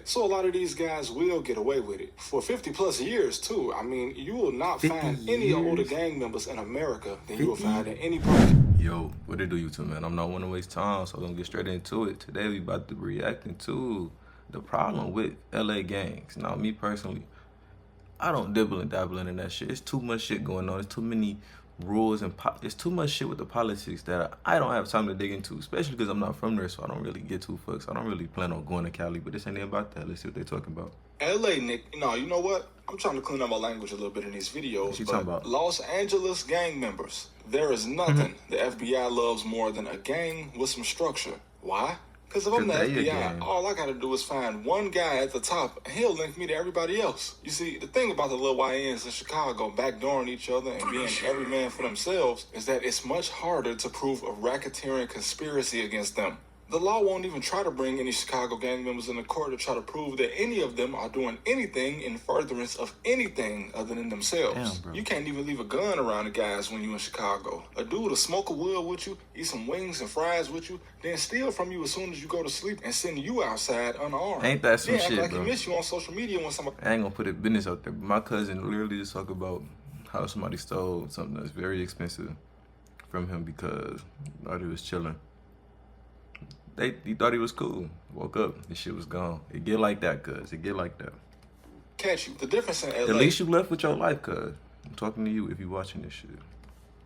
So a lot of these guys will get away with it for 50 plus years too. I mean, you will not 50 find any older years? gang members in America than you will 50? find in any part. Yo, what it do, YouTube, man? I'm not one to waste time, so I'm gonna get straight into it. Today we about to be reacting to the problem with LA gangs. Now, me personally, I don't dibble and dabble in that shit. It's too much shit going on. It's too many rules and it's too much shit with the politics that I don't have time to dig into, especially because I'm not from there, so I don't really get too fucked. I don't really plan on going to Cali, but this ain't about that. Let's see what they talking about. LA, Nick, you know what? I'm trying to clean up my language a little bit in these videos, What you but talking about? Los Angeles gang members. There is nothing the FBI loves more than a gang with some structure. Why? Because if I'm the FBI, all I gotta do is find one guy at the top, and he'll link me to everybody else. You see, the thing about the little YNs in Chicago backdooring each other and being every man for themselves is that it's much harder to prove a racketeering conspiracy against them. The law won't even try to bring any Chicago gang members into court to try to prove that any of them are doing anything in furtherance of anything other than themselves. Damn, you can't even leave a gun around the guys when you're in Chicago. A dude will smoke a wood with you, eat some wings and fries with you, then steal from you as soon as you go to sleep and send you outside unarmed. Ain't that some then shit, act like bro? he miss you on social media when somebody... I ain't gonna put it business out there, but my cousin literally just talked about how somebody stole something that's very expensive from him because he thought he was chilling. He thought he was cool. Woke up, this shit was gone. It get like that, cuz. It get like that. catch you. The difference in LA... At least you left with your life, cuz. I'm talking to you if you watching this shit.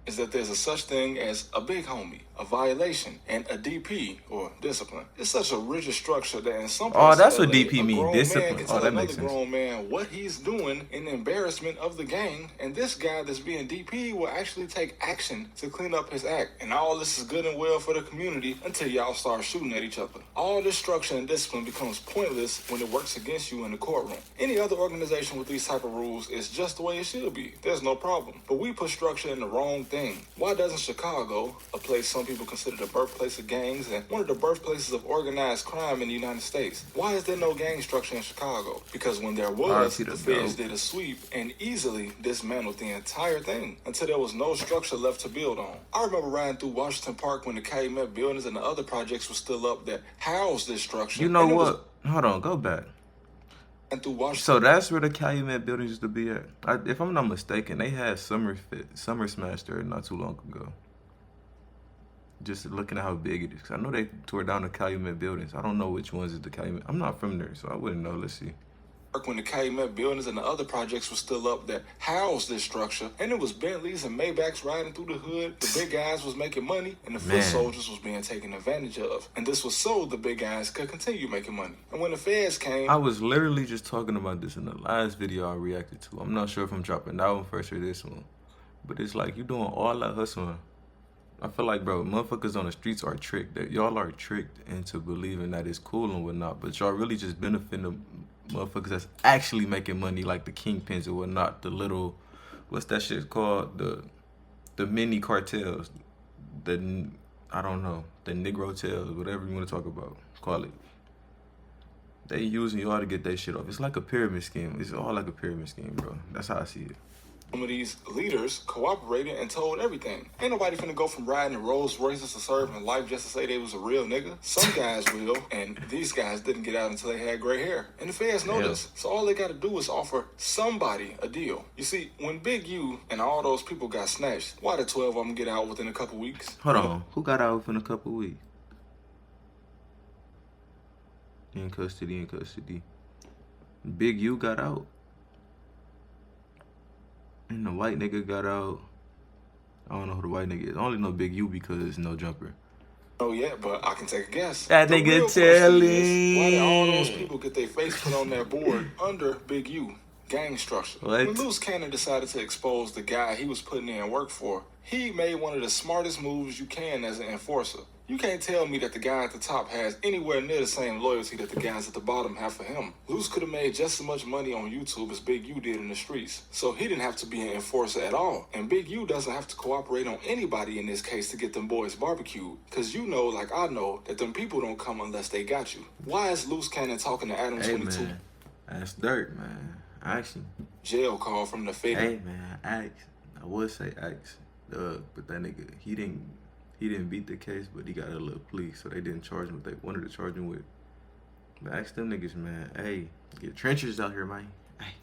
is that there's a such thing as a big homie, a violation, and a DP, or discipline. It's such a rigid structure that in some places, that's what LA, DP mean, a grown discipline. man can tell that another makes sense. grown man what he's doing in embarrassment of the gang, and this guy that's being DP will actually take action to clean up his act. And all this is good and well for the community until y'all start shooting at each other. All this structure and discipline becomes pointless when it works against you in the courtroom. Any other organization with these type of rules is just the way it should be. There's no problem. But we put structure in the wrong thing. Why doesn't Chicago, a place some people consider the birthplace of gangs and one of the birthplaces of organized crime in the United States, why is there no gang structure in Chicago? Because when there was, the feds did a sweep and easily dismantled the entire thing until there was no structure left to build on. I remember riding through Washington Park when the Calumet buildings and the other projects were still up that housed this structure. You know what? Hold on, go back. So that's where the Calumet buildings used to be at. If I'm not mistaken, they had Summer Smash there not too long ago. Just looking at how big it is. I know they tore down the Calumet buildings. I don't know which ones is the Calumet. I'm not from there, so I wouldn't know. Let's see. When the Calumet buildings and the other projects were still up that housed this structure, and it was Bentleys and Maybachs riding through the hood. The big guys was making money, and the foot soldiers was being taken advantage of. And this was so the big guys could continue making money. And when the feds came... I was literally just talking about this in the last video I reacted to. I'm not sure if I'm dropping that one first or this one. But it's like, you doing all that hustling. I feel like, bro, motherfuckers on the streets are tricked. That y'all are tricked into believing that it's cool and whatnot. But y'all really just benefiting the motherfuckers that's actually making money, like the kingpins or whatnot, the little, what's that shit called, the mini cartels, I don't know, the Negro tails, whatever you want to talk about, call it. They using y'all to get that shit off. It's like a pyramid scheme. It's all like a pyramid scheme, bro. That's how I see it. Some of these leaders cooperated and told everything. Ain't nobody finna go from riding in Rolls Royces to serving life just to say they was a real nigga. Some guys will, and these guys didn't get out until they had gray hair. And the feds know this. So all they gotta do is offer somebody a deal. You see, when Big U and all those people got snatched, why did 12 of them get out within a couple weeks? Hold on, who got out within a couple weeks? In custody. Big U got out. And the white nigga got out. I don't know who the white nigga is. I only know Big U because it's no jumper. Oh yeah, but I can take a guess. That nigga telling. Why did all those people get their face put on that board under Big U? Gang structure. What? When Loose Cannon decided to expose the guy he was putting in work for, he made one of the smartest moves you can as an enforcer. You can't tell me that the guy at the top has anywhere near the same loyalty that the guys at the bottom have for him. Loose could have made just as much money on YouTube as Big U did in the streets. So he didn't have to be an enforcer at all. And Big U doesn't have to cooperate on anybody in this case to get them boys barbecued. Cause you know, like I know, that them people don't come unless they got you. Why is Loose Cannon talking to Adam 22? Man, that's Durk, man. Action. Jail call from the feds. Hey man, I would say axe. But that nigga, he didn't beat the case, but he got a little plea, so they didn't charge him what they wanted to charge him with. But ask them niggas, man. Hey, get trenches out here, man. Hey.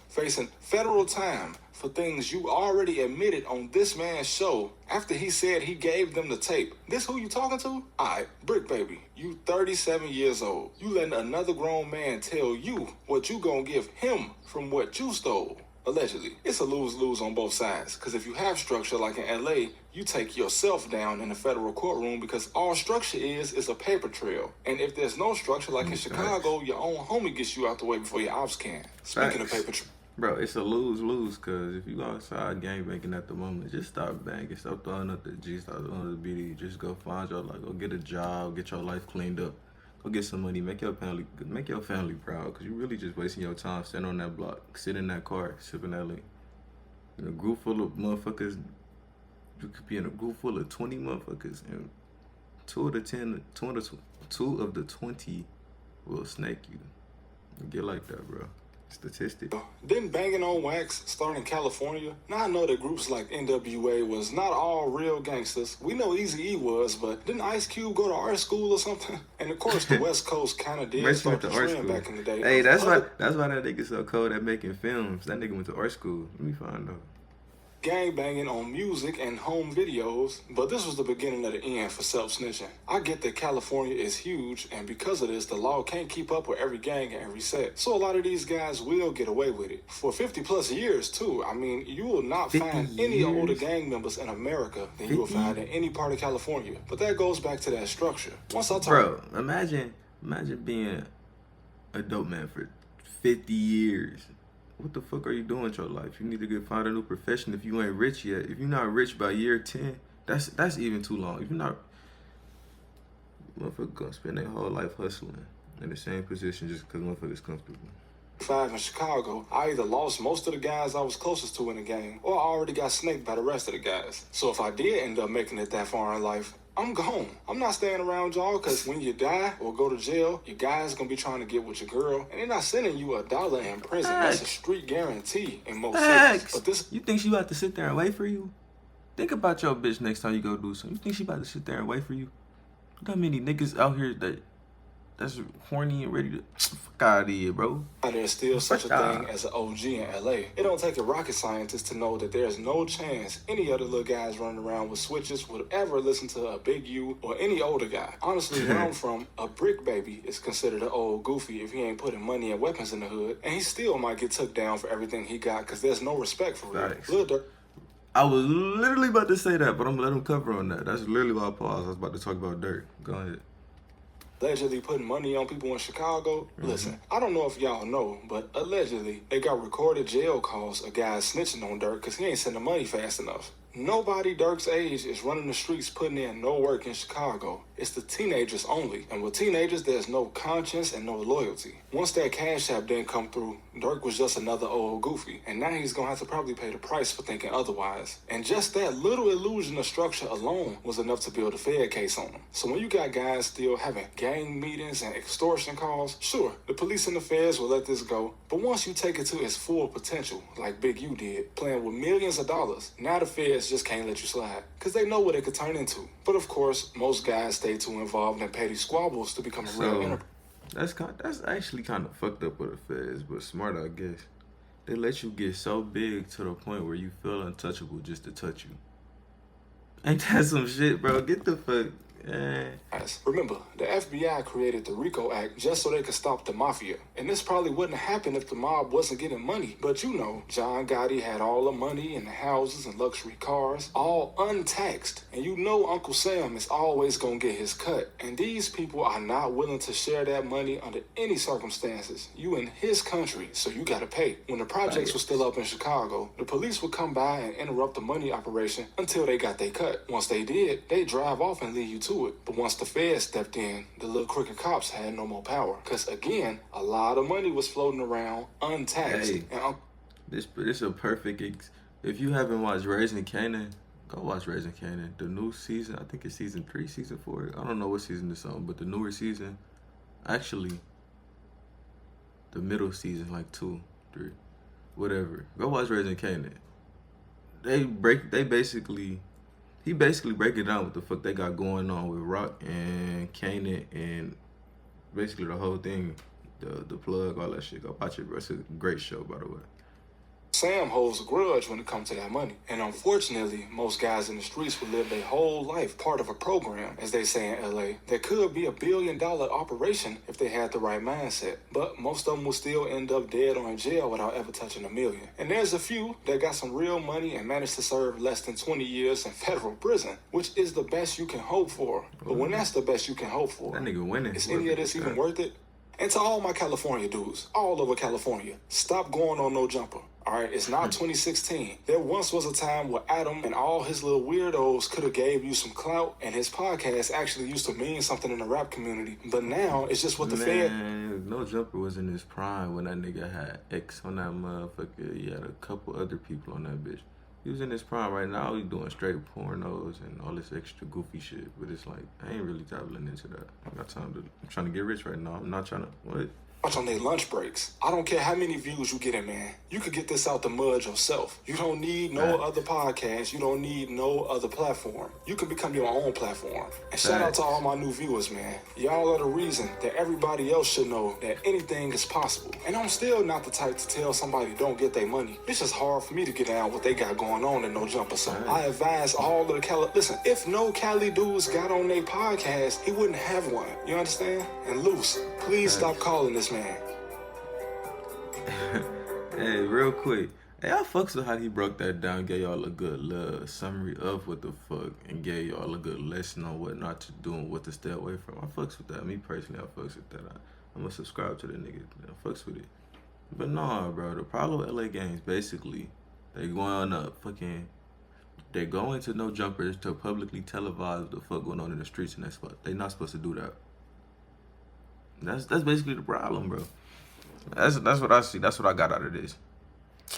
Facing federal time for things you already admitted on this man's show after he said he gave them the tape. This who you talking to? Alright, Brick Baby, you 37 years old. You letting another grown man tell you what you gonna give him from what you stole. Allegedly. It's a lose-lose on both sides, because if you have structure like in LA, you take yourself down in the federal courtroom because all structure is a paper trail. And if there's no structure like in Chicago, your own homie gets you out the way before your ops can. Speaking of paper trail. Bro, it's a lose-lose, because if you go outside gangbanging at the moment, just stop banging. Stop throwing up the G, stop throwing up the BD. Just go find your, go get a job, get your life cleaned up. Go get some money, make your family proud, because you really just wasting your time sitting on that block, sitting in that car, sipping that lean. In a group full of motherfuckers, you could be in a group full of 20 motherfuckers, and two of the 20 will snake you. Get like that, bro. Statistic. Then banging on wax starting in California. Now I know that groups like NWA was not all real gangsters. We know Eazy-E was, but didn't Ice Cube go to art school or something? And of course the West Coast kind of did start the trend back in the day. Hey, that's why that nigga so cold at making films. That nigga went to art school. Let me find out. Gang banging on music and home videos, but this was the beginning of the end for self-snitching. I get that California is huge, and because of this, the law can't keep up with every gang and every set. So a lot of these guys will get away with it. For 50 plus years, too. I mean, you will not find any older gang members in America than you will find in any part of California. But that goes back to that structure. Once I talk... Bro, imagine being a dope man for 50 years. What the fuck are you doing with your life? You need to find a new profession if you ain't rich yet. If you're not rich by year 10, that's even too long. If you're not, motherfucker gonna spend their whole life hustling in the same position just because motherfucker's comfortable. 5 in Chicago, I either lost most of the guys I was closest to in the game, or I already got snaked by the rest of the guys. So if I did end up making it that far in life, I'm gone. I'm not staying around y'all, because when you die or go to jail, your guy's gonna be trying to get with your girl, and they're not sending you $1 in prison. That's a street guarantee in most cities. But this... You think she about to sit there and wait for you? Think about your bitch next time you go do something. You think she about to sit there and wait for you? Look how many niggas out here that's horny and ready to fuck out of here, bro. There's still such a thing as an OG in LA. It don't take a rocket scientist to know that there's no chance any other little guys running around with switches would ever listen to a Big U or any older guy. Honestly, where I'm from, a Brick Baby is considered an old goofy if he ain't putting money and weapons in the hood, and he still might get took down for everything he got because there's no respect for it. Lil Durk. I was literally about to say that, but I'm gonna let him cover on that. That's literally why I paused. I was about to talk about Durk. Go ahead. Allegedly putting money on people in Chicago. Listen, I don't know if y'all know, but allegedly they got recorded jail calls of guys snitching on Durk because he ain't sending money fast enough. Nobody Durk's age is running the streets putting in no work in Chicago. It's the teenagers only. And with teenagers, there's no conscience and no loyalty. Once that Cash App didn't come through, Durk was just another old goofy. And now he's gonna have to probably pay the price for thinking otherwise. And just that little illusion of structure alone was enough to build a Fed case on him. So when you got guys still having gang meetings and extortion calls, sure, the police and the feds will let this go. But once you take it to its full potential, like Big U did, playing with millions of dollars, now the feds just can't let you slide. Because they know what it could turn into. But of course, most guys stay too involved in petty squabbles to become a real enterprise. That's actually kind of fucked up with the feds, but smart, I guess. They let you get so big to the point where you feel untouchable just to touch you. Ain't that some shit, bro? Get the fuck... Remember, the FBI created the Rico Act just so they could stop the mafia. And this probably wouldn't happen if the mob wasn't getting money. But you know, John Gotti had all the money and the houses and luxury cars, all untaxed. And you know Uncle Sam is always gonna get his cut. And these people are not willing to share that money under any circumstances. You in his country, so you gotta pay. When the projects were still up in Chicago, the police would come by and interrupt the money operation until they got their cut. Once they did, they drive off and leave you to it. But once the feds stepped in, the little crooked cops had no more power. Because again, a lot of money was floating around untaxed. Hey, this is a perfect... If you haven't watched Raising Kanan, go watch Raising Kanan. The new season, I think it's season 3, season 4. I don't know what season it's on, but the newer season, actually, the middle season, like 2, 3, whatever. Go watch Raising Kanan. He basically break it down what the fuck they got going on with Rock and Kanan and basically the whole thing, the plug, all that shit. Go watch it, bro. It's a great show, by the way. Sam holds a grudge when it comes to that money. And unfortunately, most guys in the streets will live their whole life part of a program, as they say in LA, that could be $1 billion operation if they had the right mindset. But most of them will still end up dead or in jail without ever touching $1 million. And there's a few that got some real money and managed to serve less than 20 years in federal prison, which is the best you can hope for. But when that's the best you can hope for, that nigga winning. is any of this even worth it? And to all my California dudes, all over California, stop going on no jumper. All right, it's not 2016. There once was a time where Adam and all his little weirdos could have gave you some clout, and his podcast actually used to mean something in the rap community. But now it's just what the Fed. No Jumper was in his prime when that nigga had X on that motherfucker. He had a couple other people on that bitch. He was in his prime. Right now he's doing straight pornos and all this extra goofy shit. But it's like, I ain't really dabbling into that. I got time to, I'm trying to get rich right now. I'm not trying to, what? Watch on their lunch breaks. I don't care how many views you get in, man. You could get this out the mud yourself. You don't need no other podcast. You don't need no other platform. You can become your own platform. And shout out to all my new viewers, man. Y'all are the reason that everybody else should know that anything is possible. And I'm still not the type to tell somebody don't get their money. It's just hard for me to get down what they got going on in No Jumper. So I advise all of the Cali. Listen, if no Cali dudes got on their podcast, he wouldn't have one. You understand? And Luce, please stop calling this man. Hey, real quick. Hey, I fucks with how he broke that down, gave y'all a good little summary of what the fuck, and gave y'all a good lesson on what not to do and what to stay away from. I fucks with that. Me personally, I fucks with that. I'm gonna subscribe to the nigga. I fucks with it. But nah, bro, the problem with LA gangs, basically, they going up fucking, they go into No Jumpers to publicly televise the fuck going on in the streets, and that's what they not supposed to do that. That's basically the problem, bro. That's what I see. That's what I got out of this.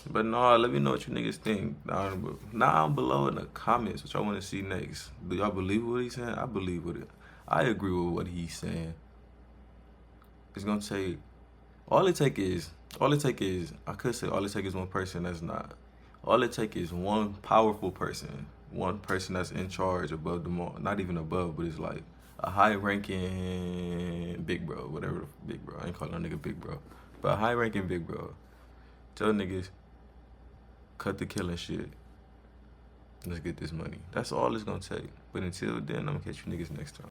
But nah, let me know what you niggas think down below in the comments. What y'all want to see next? Do y'all believe what he's saying? I believe with it. I agree with what he's saying. It's gonna take. All it take is. I could say all it take is one person. That's not. All it take is one powerful person. One person that's in charge above them all. Not even above, but it's like a high-ranking big bro, whatever the big bro. I ain't calling no nigga big bro, but a high-ranking big bro. Tell niggas, cut the killing shit. Let's get this money. That's all it's gonna take. But until then, I'm gonna catch you niggas next time.